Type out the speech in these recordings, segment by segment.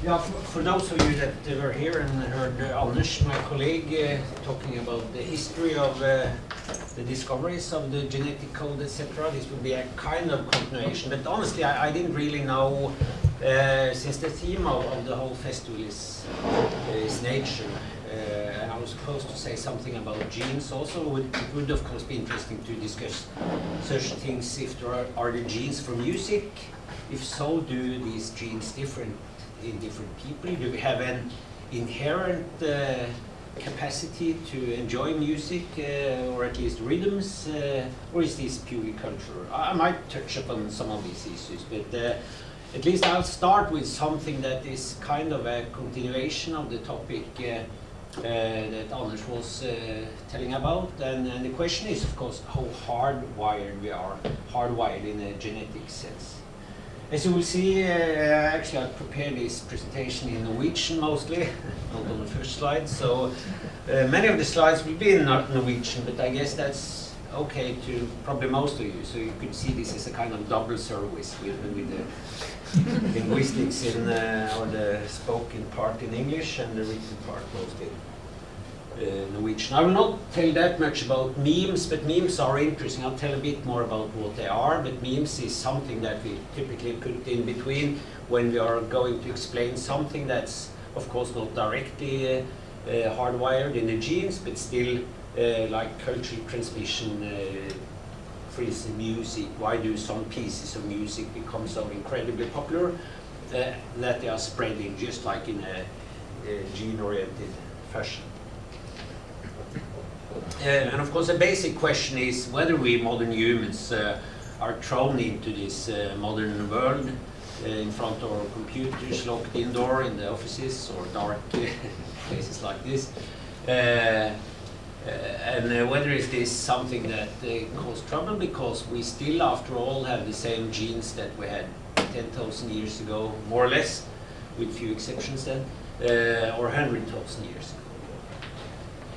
Yeah, for those of you that were here and heard Anders, my colleague, talking about the history of the discoveries of the genetic code, etc., this would be a kind of continuation. But honestly, I didn't really know, since the theme of the whole festival is nature, and I was supposed to say something about genes also. It would of course be interesting to discuss such things if there are the genes for music. If so, do these genes different in different people? Do we have an inherent capacity to enjoy music, or at least rhythms, or is this purely cultural? I might touch upon some of these issues, but at least I'll start with something that is kind of a continuation of the topic that Anders was telling about, and the question is, of course, how hardwired we are, hardwired in a genetic sense. As you will see, actually I prepared this presentation in Norwegian mostly, not on the first slide, so many of the slides will be in Norwegian, but I guess that's okay to probably most of you, so you could see this as a kind of double service with the linguistics in, or the spoken part in English and the written part mostly Norwegian. I will not tell that much about memes, but memes are interesting. I'll tell a bit more about what they are, but memes is something that we typically put in between when we are going to explain something that's, of course, not directly hardwired in the genes, but still like cultural transmission. For instance, music. Why do some pieces of music become so incredibly popular that they are spreading just like in a gene-oriented fashion? And of course, the basic question is whether we modern humans are thrown into this modern world in front of our computers, locked indoor in the offices or dark places like this. And whether is this something that causes trouble, because we still, after all, have the same genes that we had 10,000 years ago, more or less, with few exceptions then, or 100,000 years ago.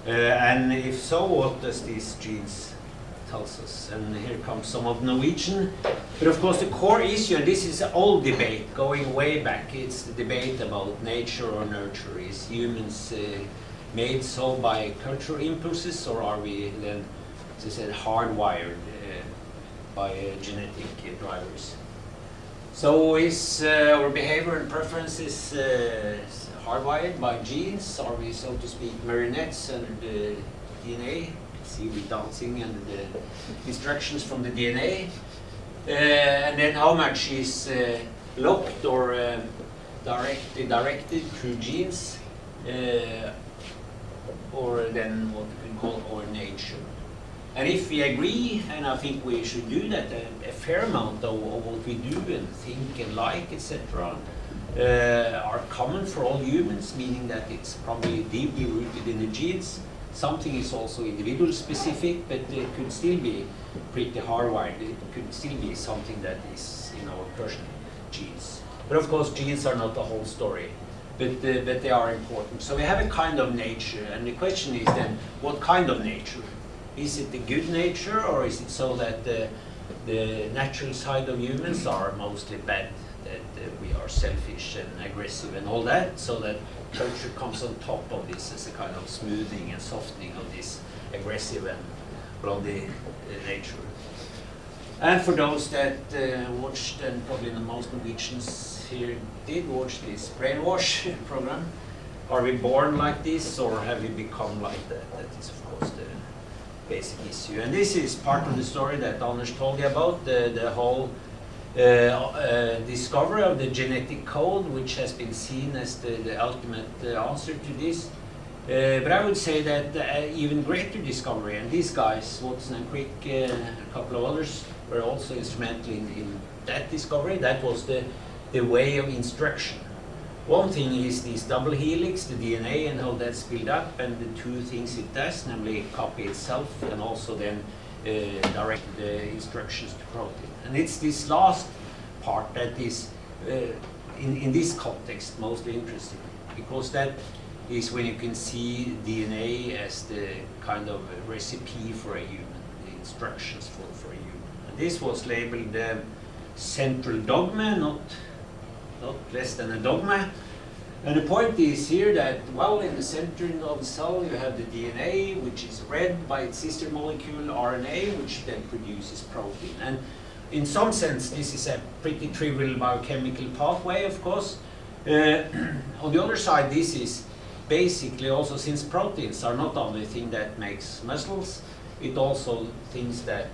And if so, what does these genes tell us? And here comes some of Norwegian. But of course, the core issue, and this is an old debate going way back, it's the debate about nature or nurture. Is humans made so by cultural impulses, or are we then, as I said, hardwired by genetic drivers? So is our behavior and preferences hardwired by genes? Are we, so to speak, marionettes under the DNA? See, we dancing under the instructions from the DNA. And then how much is locked or directed through genes, or then what we can call our nature. And if we agree, and I think we should do that, a fair amount of what we do and think and like, etc., are common for all humans, meaning that it's probably deeply rooted in the genes. Something is also individual specific, but it could still be pretty hardwired. It could still be something that is in our personal genes. But of course, genes are not the whole story, but they are important. So we have a kind of nature, and the question is then, what kind of nature? Is it the good nature, or is it so that the natural side of humans are mostly bad? That we are selfish and aggressive and all that, so that culture comes on top of this as a kind of smoothing and softening of this aggressive and bloody nature. And for those that watched, and probably the most Norwegians here did watch this brainwash program, are we born like this, or have we become like that? That is, of course, the basic issue. And this is part of the story that Anders told you about, the whole discovery of the genetic code, which has been seen as the ultimate answer to this. But I would say that even greater discovery, and these guys, Watson and Crick, a couple of others, were also instrumental in that discovery. That was the way of instruction. One thing is this double helix, the DNA, and how that's built up, and the two things it does, namely copy itself and also then direct the instructions to protein. And it's this last part that is, in this context, mostly interesting, because that is when you can see DNA as the kind of recipe for a human, the instructions for a human. And this was labeled central dogma, not less than a dogma. And the point is here that, well, in the center of the cell you have the DNA, which is read by its sister molecule RNA, which then produces protein. And in some sense, this is a pretty trivial biochemical pathway, of course. On the other side, this is basically also, since proteins are not only the thing that makes muscles, it also things that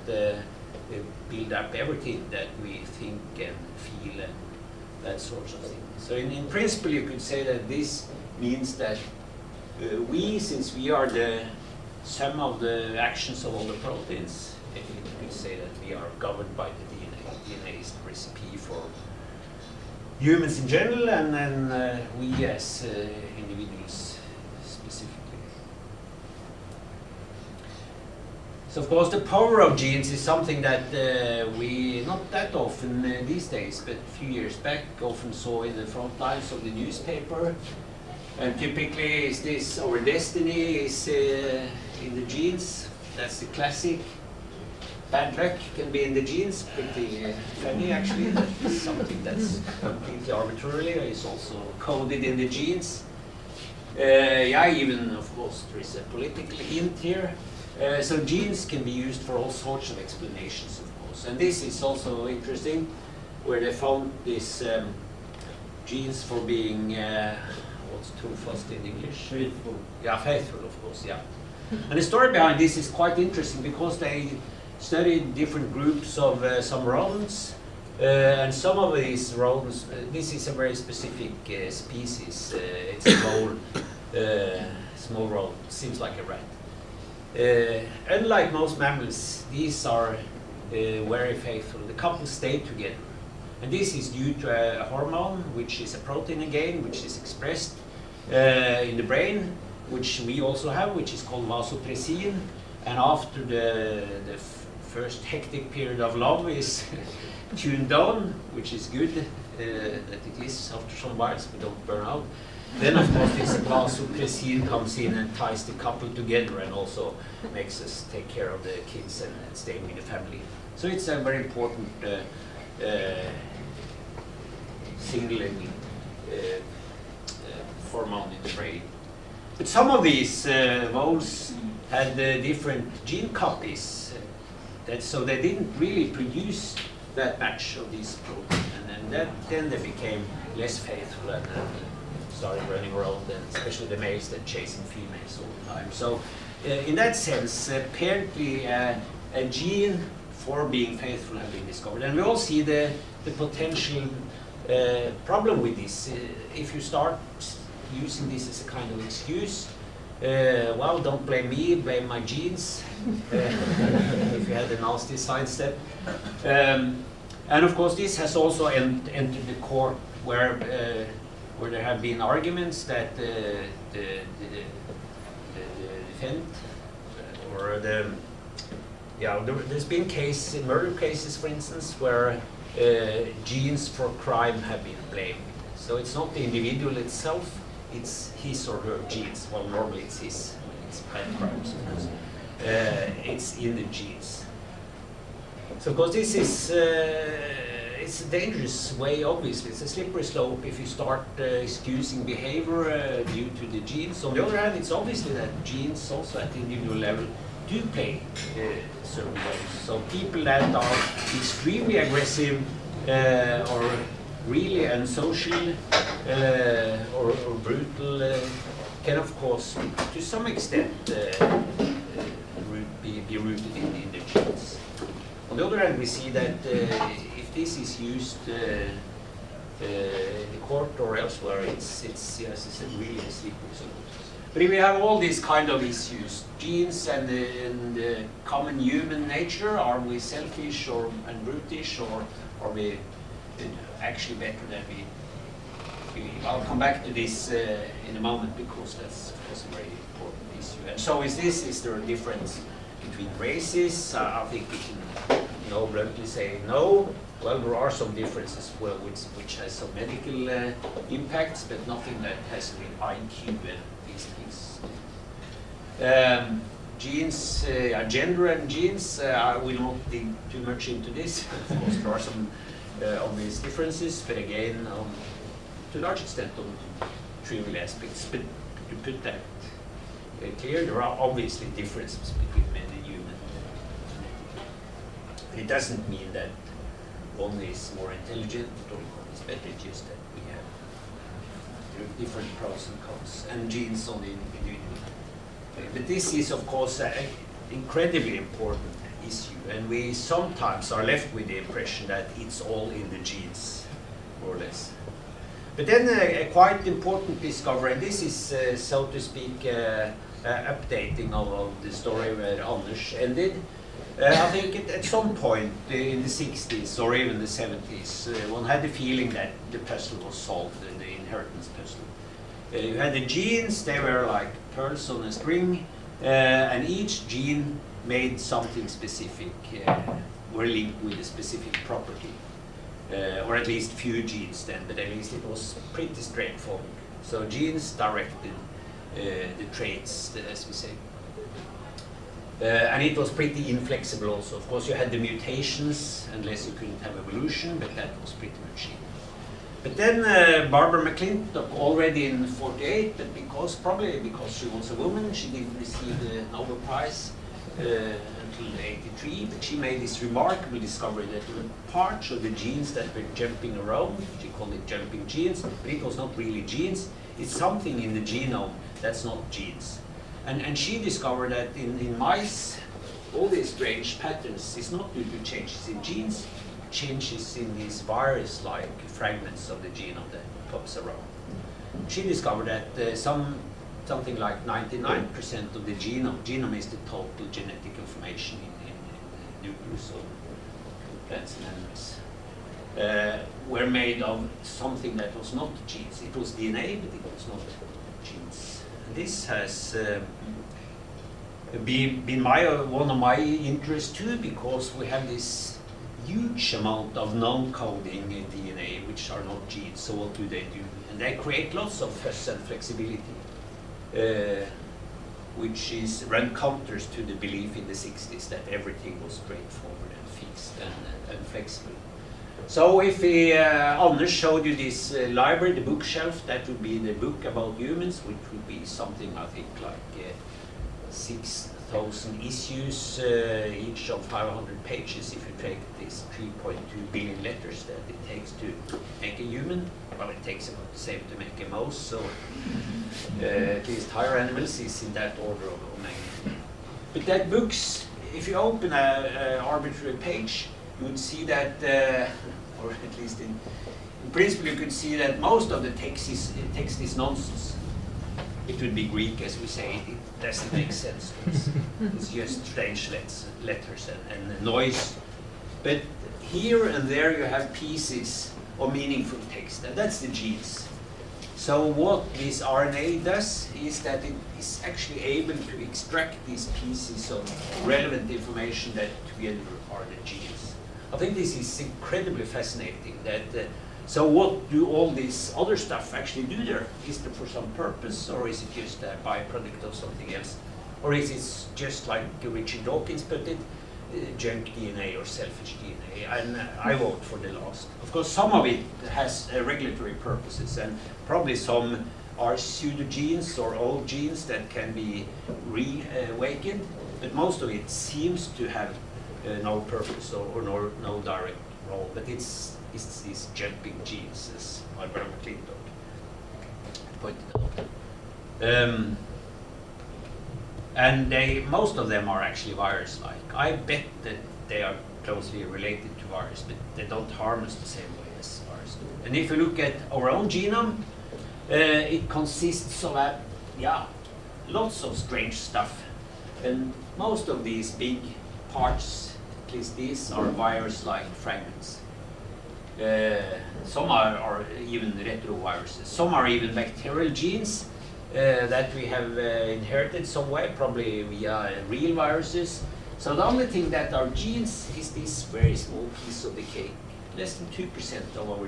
build up everything that we think and feel and that sort of thing. So in principle, you could say that this means that we, since we are the sum of the actions of all the proteins, you could say that we are governed by the DNA. DNA is the recipe for humans in general, and then we as individuals specifically. So of course the power of genes is something that we, not that often these days, but a few years back, often saw in the front lines of the newspaper. And typically is this, our destiny is in the genes. That's the classic. Bad luck can be in the genes. Pretty funny actually. That's something that's completely arbitrarily is also coded in the genes. Yeah, even of course there is a political hint here. So genes can be used for all sorts of explanations, of course. And this is also interesting, where they found these genes for being, what's trofast in English? Faithful. Yeah, faithful, of course, yeah. And the story behind this is quite interesting because they studied different groups of some rodents. And some of these rodents, this is a very specific species. It's a small rodent, seems like a rat. Unlike most mammals, these are very faithful. The couple stay together. And this is due to a hormone, which is a protein again, which is expressed in the brain, which we also have, which is called vasopressin. And after the first hectic period of love is tuned down, which is good that it is after some while, so we don't burn out. Then of course this vasopressin comes in and ties the couple together and also makes us take care of the kids and stay with the family. So it's a very important signaling hormone in the brain. But some of these voles had different gene copies, so they didn't really produce that much of these proteins, and then they became less faithful and started running around, and especially the males that chasing females all the time. So in that sense, apparently a gene for being faithful have been discovered. And we all see the potential problem with this. If you start using this as a kind of excuse, well, don't blame me, blame my genes, if you had a nasty sidestep. And of course this has also entered the court where there have been arguments that the defendant or there's been murder cases, for instance, where genes for crime have been blamed. So it's not the individual itself, it's his or her genes. Well, normally it's his, it's bad crimes, of course. It's in the genes. So of course this is it's a dangerous way, obviously. It's a slippery slope if you start excusing behavior due to the genes. On the other hand, it's obviously that genes also at the individual level do play certain roles. So people that are extremely aggressive or really unsocial or brutal can of course to some extent be rooted in the genes. On the other hand, we see that if this is used in the court or elsewhere, it's yes, it's really a slippery slope. But if we have all these kind of issues, genes and the common human nature, are we selfish and brutish, or are we actually better than we believe? I'll come back to this in a moment because that's of course a very important issue. And so is there a difference between races? I think we can bluntly say no. Well, there are some differences which has some medical impacts, but nothing that has with IQ and these things. Genes, gender and genes, I will not dig too much into this. Of course, there are some obvious differences, but again, to a large extent, trivial aspects, but to put that clear, there are obviously differences between men and human. It doesn't mean that one is more intelligent or one is better, just that we have different pros and cons, and genes on the individual. But this is, of course, an incredibly important issue, and we sometimes are left with the impression that it's all in the genes, more or less. But then a quite important discovery, and this is, so to speak, updating of the story where Anders ended. I think at some point in the 60s or even the 70s, one had the feeling that the puzzle was solved, the inheritance puzzle. You had the genes, they were like pearls on a string, and each gene made something specific, were linked with a specific property. Or at least few genes then, but at least it was pretty straightforward. So genes directed the traits, as we say. And it was pretty inflexible also. Of course, you had the mutations, unless you couldn't have evolution, but that was pretty much it. But then Barbara McClintock, already in '48, but probably because she was a woman, she didn't receive the Nobel Prize until '83, but she made this remarkable discovery that there were parts of the genes that were jumping around. She called it jumping genes, but it was not really genes. It's something in the genome that's not genes. And she discovered that in mice, all these strange patterns is not due to changes in genes, changes in these virus-like fragments of the genome that pops around. She discovered that something like 99% of the genome is the total genetic information in the nucleus of plants and animals, were made of something that was not genes. It was DNA, but it was not genes. And this has been one of my interests too, because we have this huge amount of non-coding DNA, which are not genes. So what do? And they create lots of fuss and flexibility, which run counters to the belief in the 60s that everything was straightforward and fixed and flexible. So if Anders showed you this library, the bookshelf, that would be the book about humans, which would be something, I think, like 6,000 issues, each of 500 pages, if you take these 3.2 billion letters that it takes to make a human. Well, it takes about the same to make a mouse, so at least higher animals is in that order of magnitude. But that books, if you open an arbitrary page, you would see that, or at least in principle, you could see that most of the text is nonsense. It would be Greek, as we say. It doesn't make sense. It's just strange letters and noise. But here and there you have pieces of meaningful text, and that's the genes. So what this RNA does is that it is actually able to extract these pieces of relevant information that together are the genes. I think this is incredibly fascinating. So what do all this other stuff actually do there? Is there for some purpose, or is it just a byproduct of something else? Or is it just like Richard Dawkins put it, junk DNA or selfish DNA? And I vote for the last. Of course, some of it has regulatory purposes, and probably some are pseudogenes or old genes that can be reawakened, but most of it seems to have no purpose or no direct role. But it's these jumping genes, as Barbara McClintock pointed out. And most of them are actually virus-like. I bet that they are closely related to virus, but they don't harm us the same way as virus do. And if you look at our own genome, it consists of lots of strange stuff. And most of these big parts, at least these, are virus-like fragments. Some are even retroviruses. Some are even bacterial genes that we have inherited some way, probably via real viruses. So the only thing that are genes is this very small piece of the cake. Less than 2% of our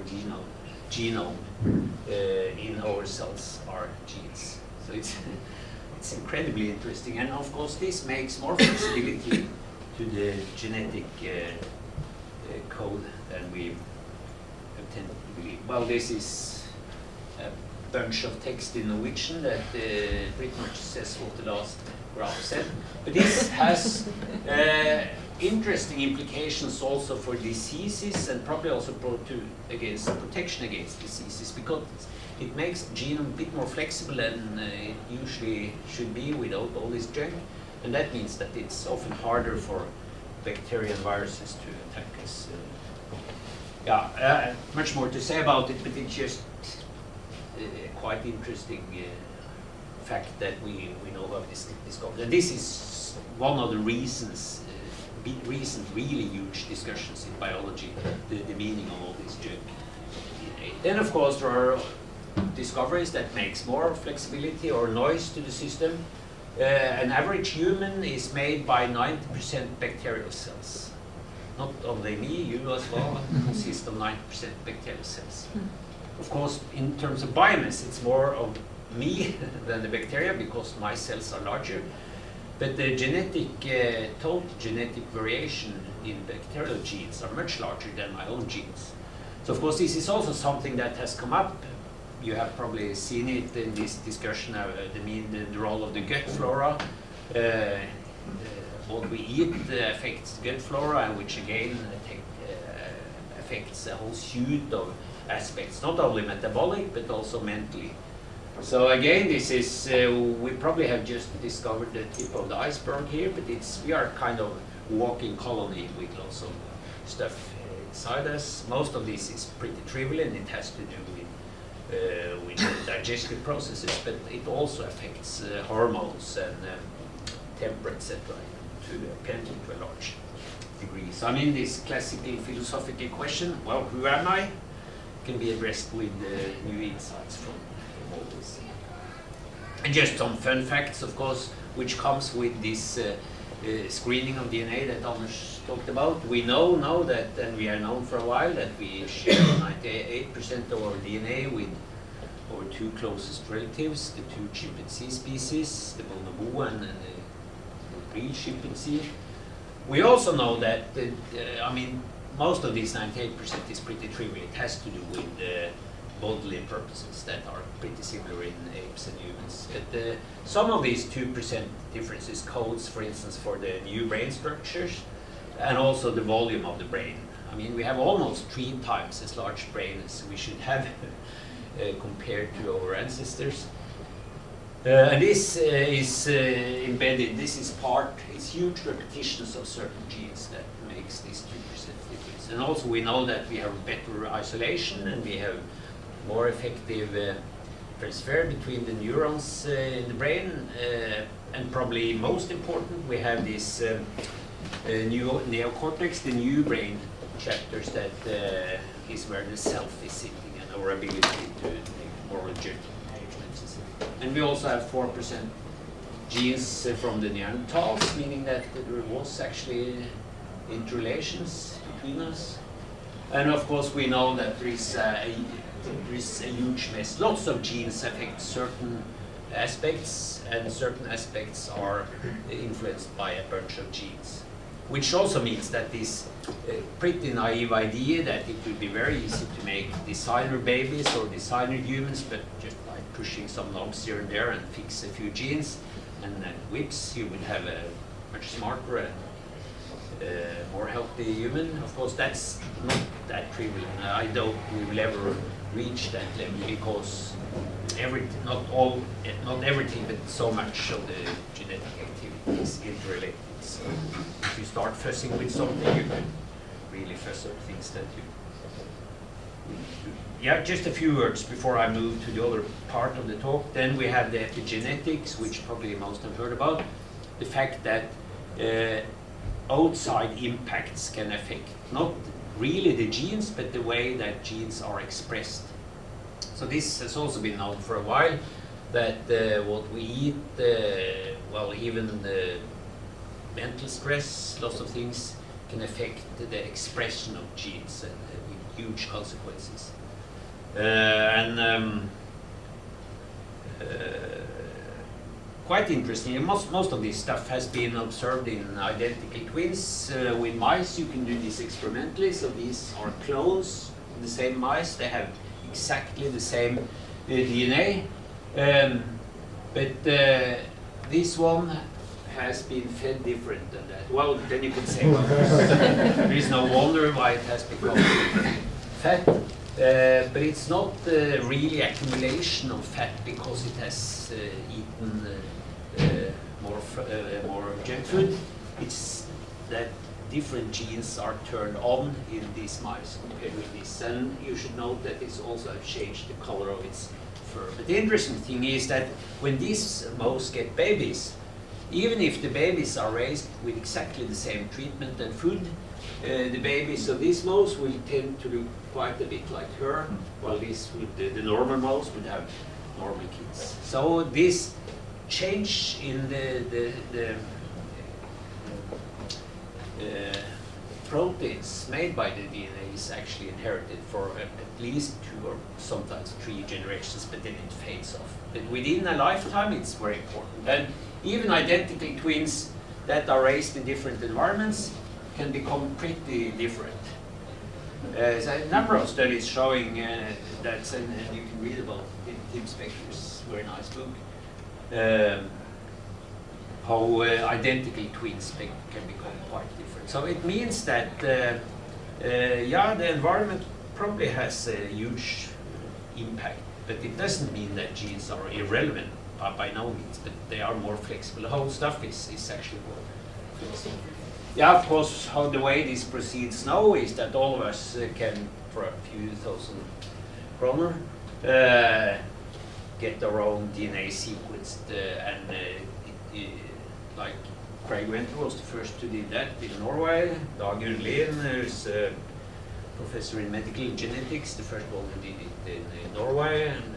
genome in our cells are genes. So it's incredibly interesting. And of course this makes more flexibility to the genetic code than we tend to believe. Well, this is bunch of text in Norwegian that pretty much says what the last graph said. But this has interesting implications also for diseases and probably also protection against diseases, because it makes the genome a bit more flexible than it usually should be without all this junk. And that means that it's often harder for bacteria and viruses to attack us. Much more to say about it, but it's just quite interesting fact that we know of this discovery. And this is one of the reasons, recent really huge discussions in biology, the meaning of all this junk. Then of course there are discoveries that makes more flexibility or noise to the system. An average human is made by 90% bacterial cells. Not only me, you as well, consist of 90% bacterial cells. Of course, in terms of biomass, it's more of me than the bacteria because my cells are larger. But the total genetic variation in bacterial genes are much larger than my own genes. So of course, this is also something that has come up. You have probably seen it in this discussion, the role of the gut flora. What we eat affects gut flora, and which again affects a whole suite of aspects, not only metabolic, but also mentally. So again, this is, we probably have just discovered the tip of the iceberg here, but we are kind of walking colony with lots of stuff inside us. Most of this is pretty trivial, and it has to do with digestive processes, but it also affects hormones and temper, etc. Apparently to a large degree. So I mean, this classical philosophical question, well, who am I, can be addressed with new insights from all this. And just some fun facts, of course, which comes with this screening of DNA that Anders talked about. We know now that, and we have known for a while, that we share 98% of our DNA with our two closest relatives, the two chimpanzee species, the bonobo and the real chimpanzee. We also know that, I mean, most of these 98% is pretty trivial. It has to do with bodily purposes that are pretty similar in apes and humans. But some of these 2% differences codes, for instance, for the new brain structures and also the volume of the brain. I mean, we have almost 3 times as large brain as we should have compared to our ancestors. And this is embedded, it's huge repetitions of certain genes that makes this 2% difference. And also we know that we have better isolation and we have more effective transfer between the neurons in the brain. And probably most important, we have this new neocortex, the new brain chapters that is where the self is sitting and our ability to make moral judgments. And we also have 4% genes from the Neanderthals, meaning that there was actually interrelations between us. And of course we know that there is a huge mess. Lots of genes affect certain aspects, and certain aspects are influenced by a bunch of genes. Which also means that this pretty naive idea that it would be very easy to make designer babies or designer humans, but just by pushing some knobs here and there and fix a few genes, and whips, you would have a much smarter and more healthy human. Of course, that's not that trivial. I doubt we will ever reach that level because not everything, but so much of the genetic activity is interrelated. So if you start fussing with something, you can really fuss up things that you do. Yeah, just a few words before I move to the other part of the talk. Then we have the epigenetics, which probably most have heard about. The fact that outside impacts can affect not really the genes, but the way that genes are expressed. So this has also been known for a while, that what we eat, well, even the mental stress, lots of things can affect the expression of genes and with huge consequences. Quite interesting. Most of this stuff has been observed in identical twins. With mice, you can do this experimentally. So these are clones of the same mice. They have exactly the same DNA. But this one has been fed different than that. Well, then you can say, well, there is no wonder why it has become fat. But it's not really accumulation of fat because it has eaten more junk food. It's that different genes are turned on in these mice compared with this. And you should note that it's also changed the color of its fur. But the interesting thing is that when these mouse get babies, even if the babies are raised with exactly the same treatment and food, the babies of this mouse will tend to look quite a bit like her, while this would, the normal mouse would have normal kids. So this change in the proteins made by the DNA is actually inherited for at least 2 or sometimes 3 generations, but then it fades off. But within a lifetime, it's very important. And even identical twins that are raised in different environments can become pretty different. There's a number of studies showing that, and you can read about it in Tim Spector's very nice book, how identical twins can become quite different. So it means that, yeah, the environment probably has a huge impact, but it doesn't mean that genes are irrelevant, by no means, but they are more flexible. The whole stuff is actually more flexible. Yeah, of course, how the way this proceeds now is that all of us can, for a few thousand kroner, get our own DNA sequenced, like Craig Winter was the first to do that in Norway. Dag O, who's a professor in medical genetics, the first one who did it in Norway, and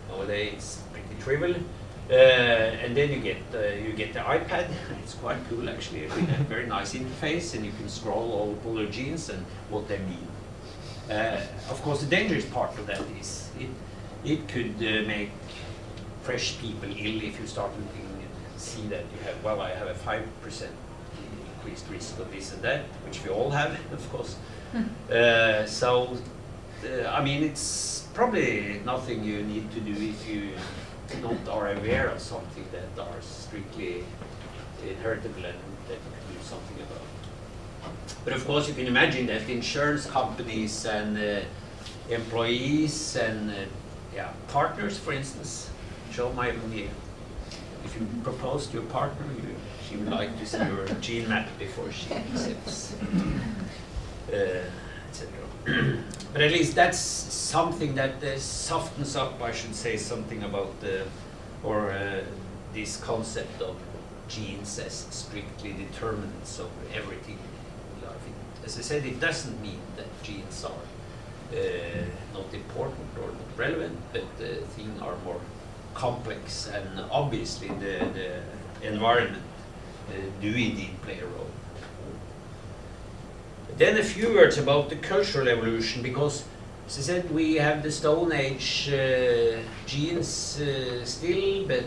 nowadays it's pretty trivial. And then you get the iPad. It's quite cool actually, with a very nice interface, and you can scroll all your genes and what they mean. Of course, the dangerous part of that is it could make fresh people ill if you start looking and see that you have, well, I have a 5% increased risk of this and that, which we all have, of course. I mean, it's probably nothing you need to do if you not are aware of something that are strictly inheritable and that you can do something about. But of course, you can imagine that insurance companies and employees and partners, for instance, show my idea. If you propose to your partner, she would like to see your gene map before she accepts, etc. But at least that's something that softens up, I should say, something about this concept of genes as strictly determinants of everything in life. As I said, it doesn't mean that genes are not important or not relevant, but things are more complex, and obviously the environment do indeed play a role. Then a few words about the cultural evolution, because, as I said, we have the Stone Age genes still, but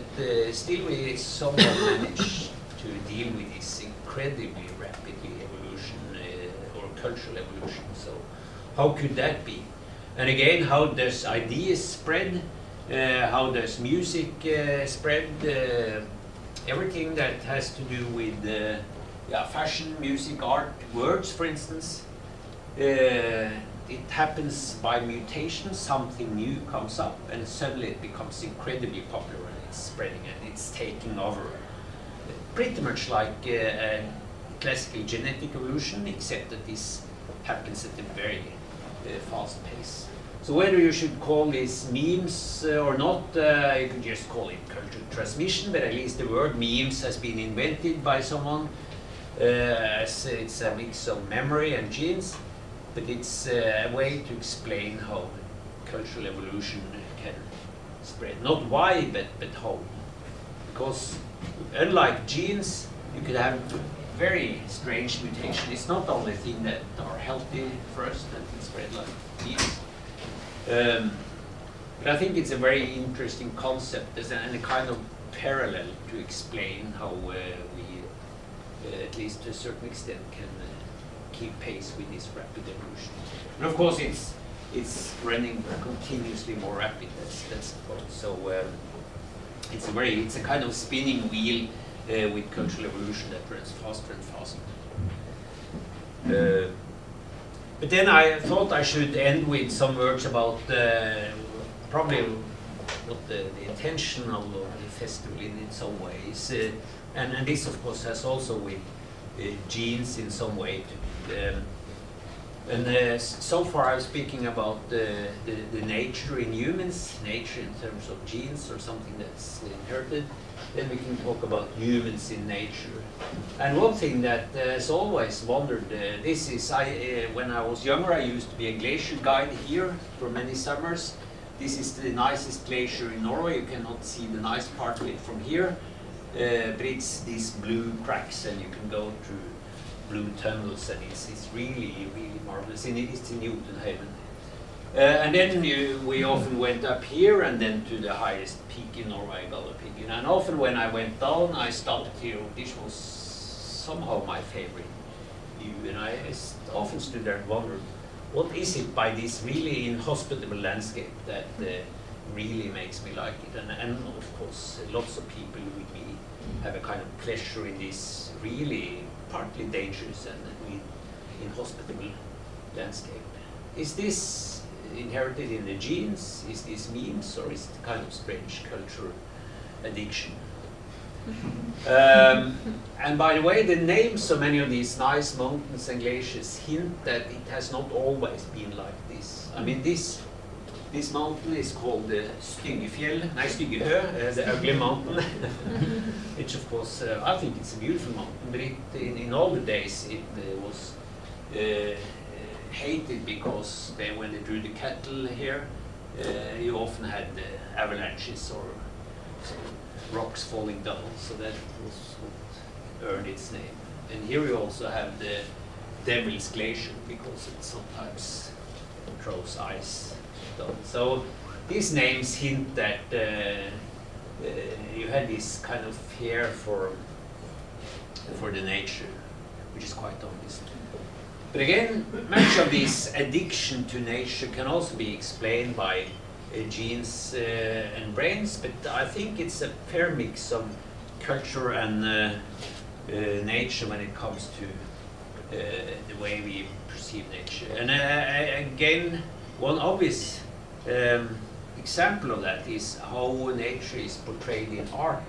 still we somehow manage to deal with this incredibly rapidly evolution or cultural evolution. So how could that be? And again, how does ideas spread? How does music spread? Everything that has to do with fashion, music, art, words, for instance. It happens by mutation. Something new comes up, and suddenly it becomes incredibly popular, and it's spreading and it's taking over. Pretty much like classical genetic evolution, except that this happens at a very fast pace. So whether you should call these memes or not, you could just call it cultural transmission, but at least the word memes has been invented by someone. As it's a mix of memory and genes, but it's a way to explain how cultural evolution can spread. Not why, but how. Because unlike genes, you could have very strange mutation. It's not only things that are healthy for us that can spread like genes. But I think it's a very interesting concept and a kind of parallel to explain how we at least to a certain extent, can keep pace with this rapid evolution. And of course, it's it's running continuously more rapid. That's the point. So it's a kind of spinning wheel with cultural evolution that runs faster and faster. But then I thought I should end with some words about probably what the intention of the festival in some ways, and this of course has also with genes in some way. So far I'm speaking about the nature in humans, nature in terms of genes or something that's inherited. Then we can talk about humans in nature. And one thing that has always wondered, when I was younger, I used to be a glacier guide here for many summers. This is the nicest glacier in Norway. You cannot see the nice part of it from here, but it's these blue cracks, and you can go through blue tunnels, and it's really, really marvelous. And it's in Jotunheimen. And then we often went up here and then to the highest peak in Norway, Galdhøpiggen. And often when I went down, I stopped here. This was somehow my favorite view, and I often stood there and wondered, what is it by this really inhospitable landscape that really makes me like it? And of course, lots of people with me have a kind of pleasure in this really partly dangerous and inhospitable landscape. Is this inherited in the genes? Is this memes, or is it kind of strange cultural addiction? And by the way, the names of many of these nice mountains and glaciers hint that it has not always been like this. I mean, this mountain is called the Styggefjell, Styggehø, the ugly mountain, which of course I think it's a beautiful mountain, but in older days it was hated because when they drew the cattle here, you often had avalanches or rocks falling down, so that was what earned its name. And here you also have the Devil's Glacier because it sometimes throws ice down. So these names hint that you had this kind of fear for the nature, which is quite obvious. But again, much of this addiction to nature can also be explained by genes and brains, but I think it's a fair mix of culture and nature when it comes to the way we perceive nature. And again, one obvious example of that is how nature is portrayed in art.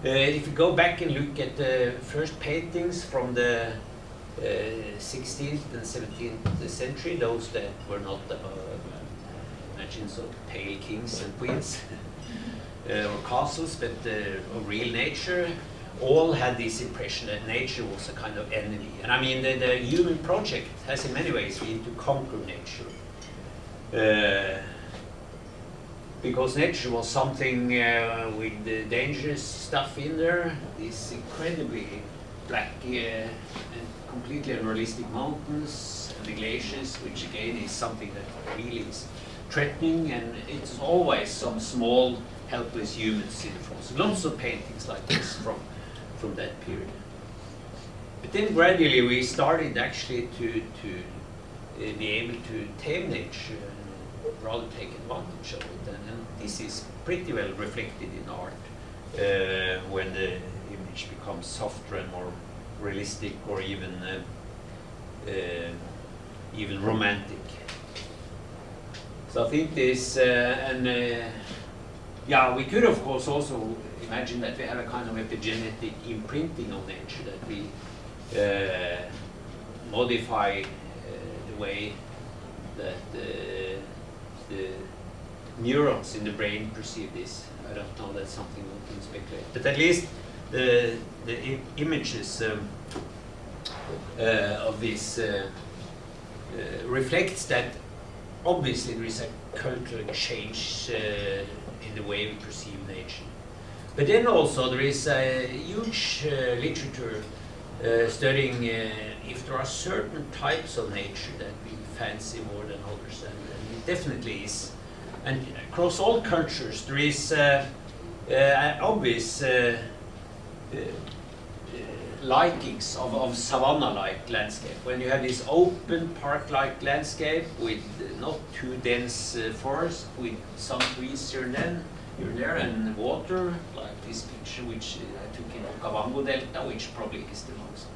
If you go back and look at the first paintings from the 16th and 17th century, those that were not imagine sort of pale kings and queens or castles, but of real nature, all had this impression that nature was a kind of enemy. And I mean, the human project has in many ways been to conquer nature. Because nature was something with the dangerous stuff in there, these incredibly black and completely unrealistic mountains and the glaciers, which again is something that really is threatening, and it's always some small helpless humans in front. So lots of paintings like this from that period. But then gradually we started actually to be able to tame nature and rather take advantage of it, and this is pretty well reflected in art when the image becomes softer and more realistic, or even romantic. So I think this, yeah, we could of course also imagine that we have a kind of epigenetic imprinting of nature, that we modify the way that the neurons in the brain perceive this. I don't know, that's something we can speculate. But at least the images of this reflects that obviously there is a cultural change in the way we perceive nature. But then also there is a huge literature studying if there are certain types of nature that we fancy more than others, and it definitely is. And across all cultures there is an obvious likings of savanna-like landscape. When you have this open park-like landscape with not too dense forest, with some trees here and there, and water, like this picture which I took in Okavango Delta, which probably is the most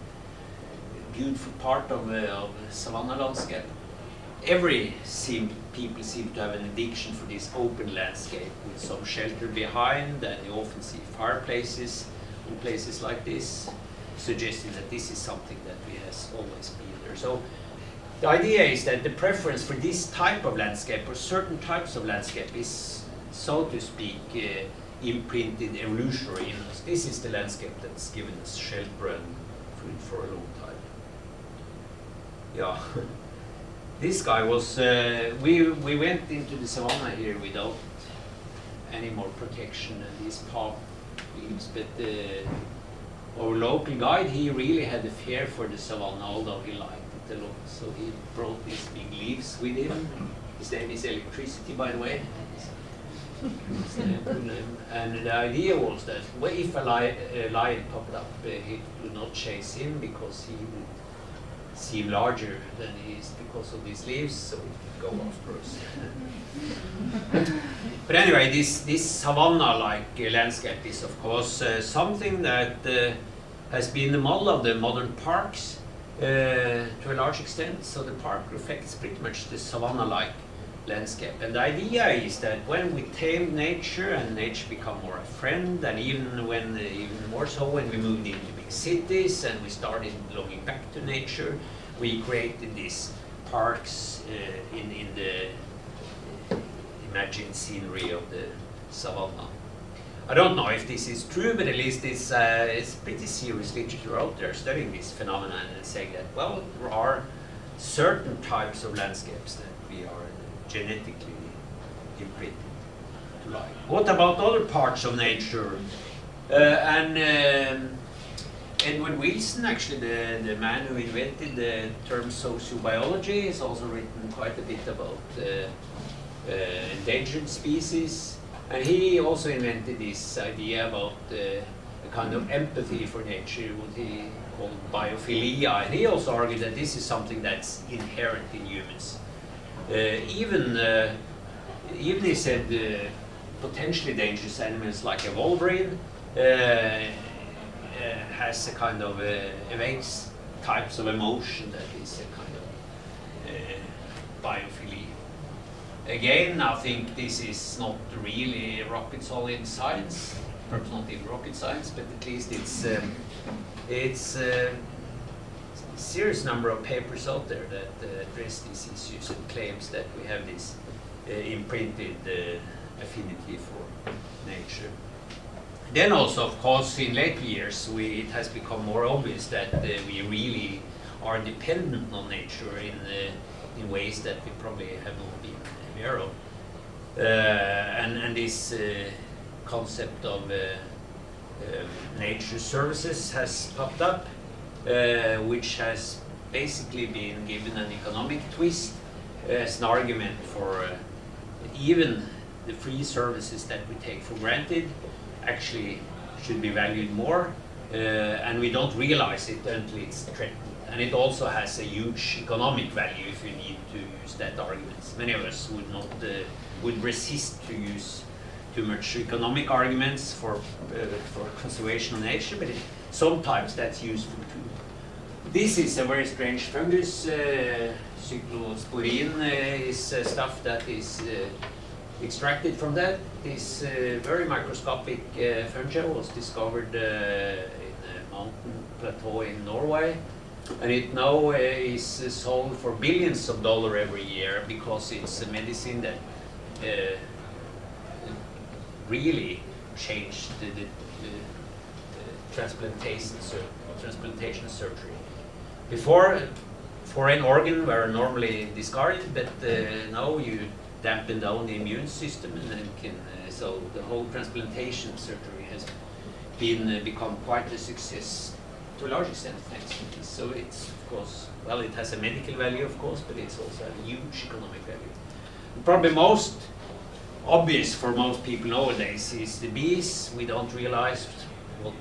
beautiful part of savanna landscape. People seem to have an addiction for this open landscape with some shelter behind, and you often see fireplaces in places like this, suggesting that this is something that has always been there. So the idea is that the preference for this type of landscape, or certain types of landscape, is, so to speak, imprinted evolutionary in us. This is the landscape that's given us shelter and food for a long time. Yeah. This guy was, we went into the savanna here without any more protection and these palm leaves, but our local guide, he really had a fear for the savanna, although he liked it a lot. So he brought these big leaves with him. His name is Electricity, by the way. And the idea was that if a lion popped up, he would not chase him because he would seem larger than he is because of these leaves, so it would go after us. But anyway, this savanna-like landscape is of course something that has been the model of the modern parks to a large extent. So the park reflects pretty much the savanna-like landscape. And the idea is that when we tame nature and nature become more a friend, and even more so when we moved into big cities and we started belonging back to nature, we created these parks in the imagined scenery of the savanna. I don't know if this is true, but at least it's pretty serious literature out there studying this phenomenon and saying that, well, there are certain types of landscapes that we are genetically imprinted to like. What about other parts of nature? Edward Wilson, actually the man who invented the term sociobiology, has also written quite a bit about endangered species. And he also invented this idea about a kind of empathy for nature, what he called biophilia. And he also argued that this is something that's inherent in humans. Even he said potentially dangerous animals like a wolverine has a kind of evades types of emotion that is a kind of biophilia. Again, I think this is not really rocket solid science, perhaps not even rocket science, but at least it's a serious number of papers out there that address these issues and claims that we have this imprinted affinity for nature. Then also, of course, in later years, it has become more obvious that we really are dependent on nature in ways that we probably have not been aware of. And this concept of nature services has popped up, which has basically been given an economic twist as an argument for even the free services that we take for granted actually should be valued more, and we don't realize it until it's threatened. And it also has a huge economic value if you need to use that argument. Many of us would resist to use too much economic arguments for conservation of nature, but sometimes that's useful too. This is a very strange fungus. Cyclosporin is stuff that is extracted from that. This very microscopic fungi was discovered in a mountain plateau in Norway, and it now is sold for billions of dollars every year because it's a medicine that really changed the transplantation surgery. Before, foreign organs were normally discarded, but now you dampen down the immune system, and then so the whole transplantation surgery has become quite a success to a large extent thanks to this. So it's, of course, well, it has a medical value, of course, but it's also a huge economic value. Probably most obvious for most people nowadays is the bees. We don't realize what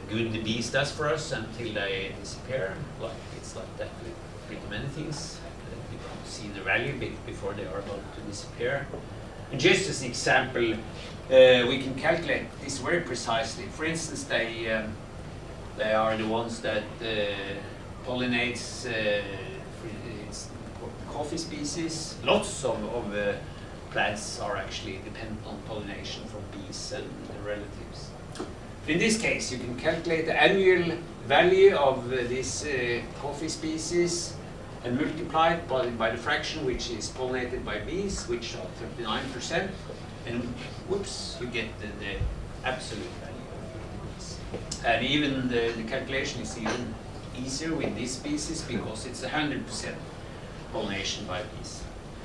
good the bees does for us until they disappear. It's like that with pretty many things. We don't see the value before they are about to disappear. And just as an example, we can calculate this very precisely. For instance, they are the ones that pollinates coffee species. Lots of plants are actually dependent on pollination from bees and their relatives. In this case, you can calculate the annual value of this coffee species and multiply it by the fraction which is pollinated by bees, which are 39%, and whoops, you get the absolute value of bees. And even the calculation is even easier with this species because it's 100% pollination by bees.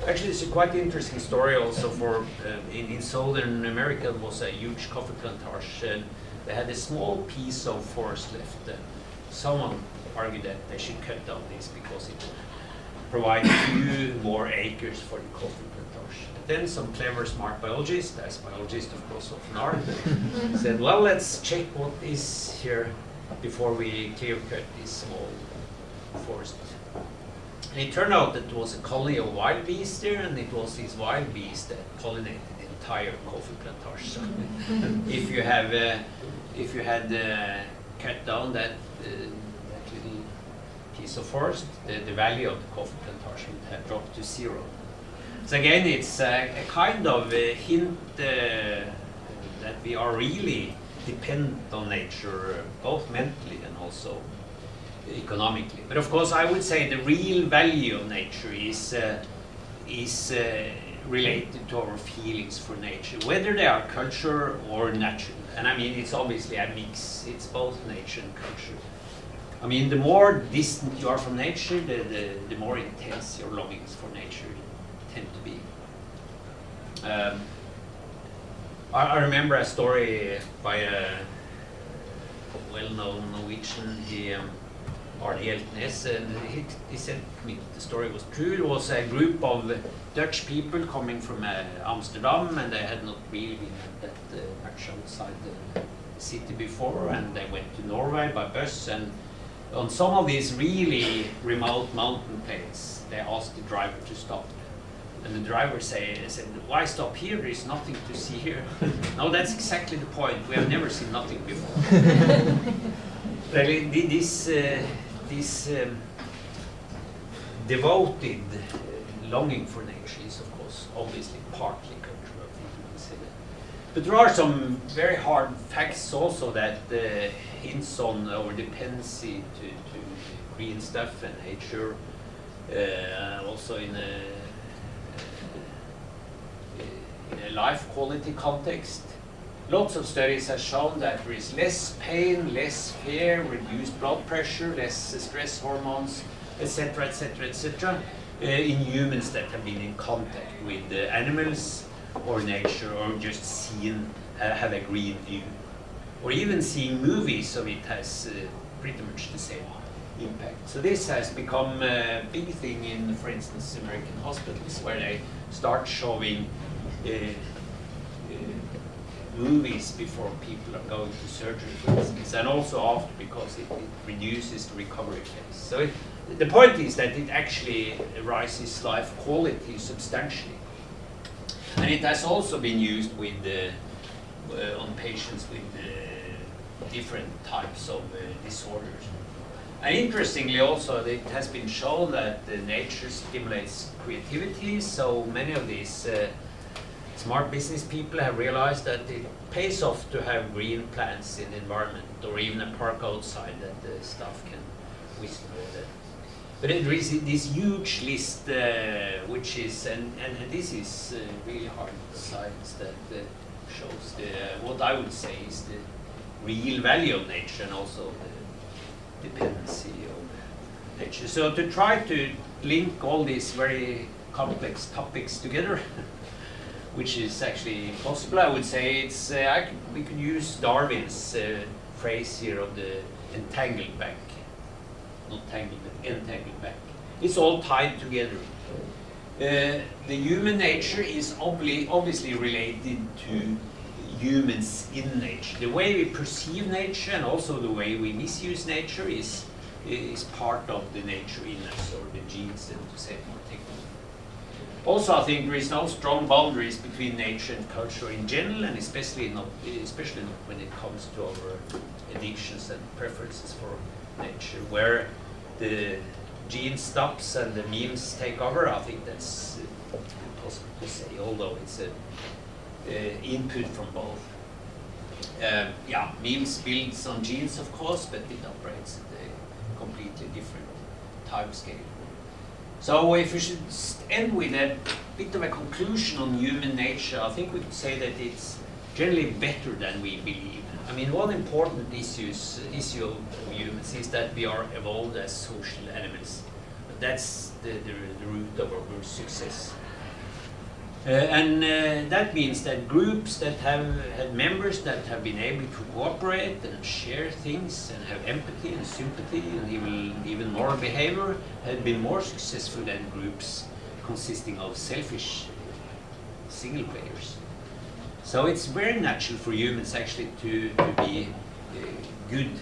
Actually, it's a quite interesting story also for in Southern America. There was a huge coffee plantation. They had a small piece of forest left. Someone argued that they should cut down this because it would provide a few more acres for the coffee plantation. But then some clever, smart biologists, as biologists of course often are, said, well, let's check what is here before we clear cut this small forest. And it turned out that there was a colony of wild bees there, and it was these wild bees that pollinated the entire coffee plantation. If you had cut down that little piece of forest, the value of the coffee plantation would have dropped to 0. So again, it's a kind of a hint that we are really dependent on nature, both mentally and also economically. But of course, I would say the real value of nature is related to our feelings for nature, whether they are culture or natural. And I mean, it's obviously a mix. It's both nature and culture. I mean, the more distant you are from nature, the more intense your longings for nature tend to be. I remember a story by a well-known Norwegian, Hjeltnes, and he said to me the story was true. It was a group of Dutch people coming from Amsterdam, and they had not really been that much outside the city before, and they went to Norway by bus, and on some of these really remote mountain plains, they asked the driver to stop. And the driver said, why stop here? There is nothing to see here. No, that's exactly the point. We have never seen nothing before. Really, this devoted longing for nature is, of course, obviously partly cultural, I think you can say that. But there are some very hard facts also that hints on our dependency to green stuff and nature, also in a life quality context. Lots of studies have shown that there is less pain, less fear, reduced blood pressure, less stress hormones, etc., etc., etc., in humans that have been in contact with animals or nature, or just have a green view, or even seeing movies, so it has pretty much the same impact. So this has become a big thing in, for instance, American hospitals, where they start showing movies before people are going to surgery, for instance, and also after, because it reduces the recovery phase. So the point is that it actually rises life quality substantially. And it has also been used with on patients with different types of disorders. And interestingly also, it has been shown that nature stimulates creativity, so many of these smart business people have realized that it pays off to have green plants in the environment, or even a park outside that the staff can whisk over. But there is this huge list, which is, and this is really hard science that shows what I would say is the real value of nature, and also the dependency of nature. So to try to link all these very complex topics together, which is actually possible, I would say it's we could use Darwin's phrase here of the entangled back, not tangled, but entangled back. It's all tied together. The human nature is obviously related to humans in nature. The way we perceive nature and also the way we misuse nature is part of the nature in us, or the genes, and to say it more technically. Also, I think there is no strong boundaries between nature and culture in general, and especially not when it comes to our addictions and preferences for nature. Where the gene stops and the memes take over, I think that's impossible to say, although it's an input from both. Yeah, memes builds on genes, of course, but it operates at a completely different time scale. So if we should end with a bit of a conclusion on human nature, I think we could say that it's generally better than we believe. I mean, one important issue of humans is that we are evolved as social animals. That's the root of our success. That means that groups that have had members that have been able to cooperate and share things and have empathy and sympathy and even moral behavior have been more successful than groups consisting of selfish single players. So it's very natural for humans actually to be good in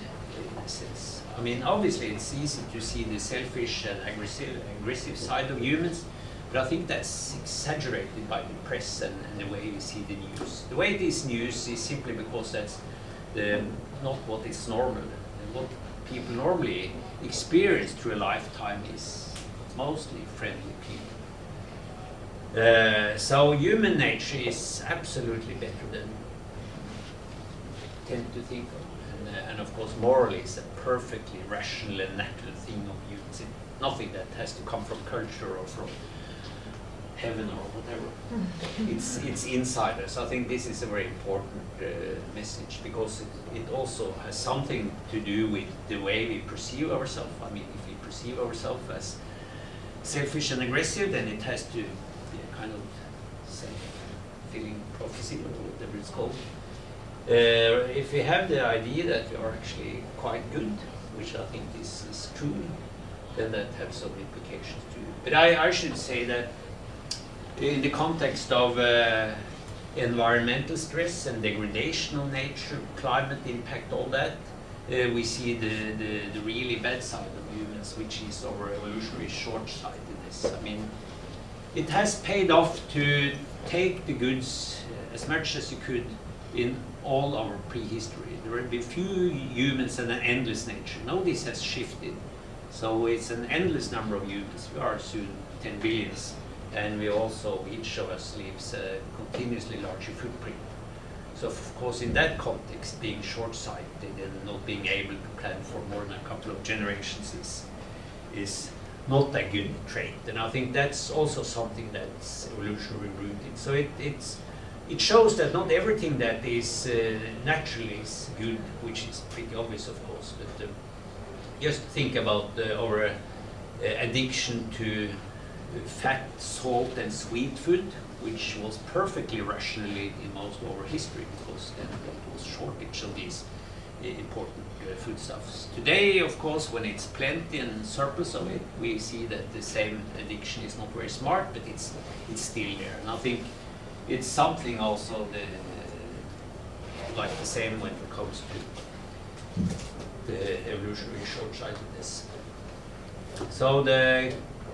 a sense. I mean, obviously it's easy to see the selfish and aggressive side of humans, but I think that's exaggerated by the press and the way we see the news. The way it is news is simply because that's not what is normal. And what people normally experience through a lifetime is mostly friendly people. So human nature is absolutely better than we tend to think of. And of course, morally it's a perfectly rational and natural thing of humans. It's nothing that has to come from culture or from heaven or whatever. It's inside us. I think this is a very important message, because it also has something to do with the way we perceive ourselves. I mean, if we perceive ourselves as selfish and aggressive, then it has to be a kind of self-fulfilling prophecy, or whatever it's called. If we have the idea that we are actually quite good, which I think is true, then that has some implications too. But I should say that in the context of environmental stress and degradation of nature, climate impact, all that, we see the really bad side of humans, which is our evolutionary short-sightedness. I mean, it has paid off to take the goods as much as you could in all our prehistory. There will be few humans and an endless nature. Now this has shifted. So it's an endless number of humans. We are soon 10 billions. And we also, each of us leaves a continuously larger footprint. So of course in that context, being short-sighted and not being able to plan for more than a couple of generations is not a good trait. And I think that's also something that's evolutionary rooted. So it shows that not everything that is naturally is good, which is pretty obvious of course, but just think about our addiction to fat, salt and sweet food, which was perfectly rationally in most of our history, because then there was shortage of these important foodstuffs. Today, of course, when it's plenty and surplus of it, we see that the same addiction is not very smart, but it's still there. And I think it's something also like the same when it comes to the evolutionary short-sightedness. So the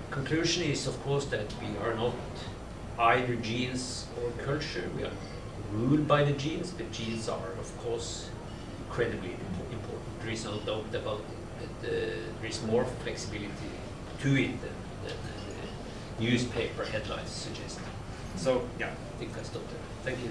conclusion is, of course, that we are not either genes or culture. We are ruled by the genes, but genes are, of course, incredibly important. There is no doubt about it, but there is more flexibility to it than the newspaper headlines suggest. So, yeah, I think I stopped there. Thank you.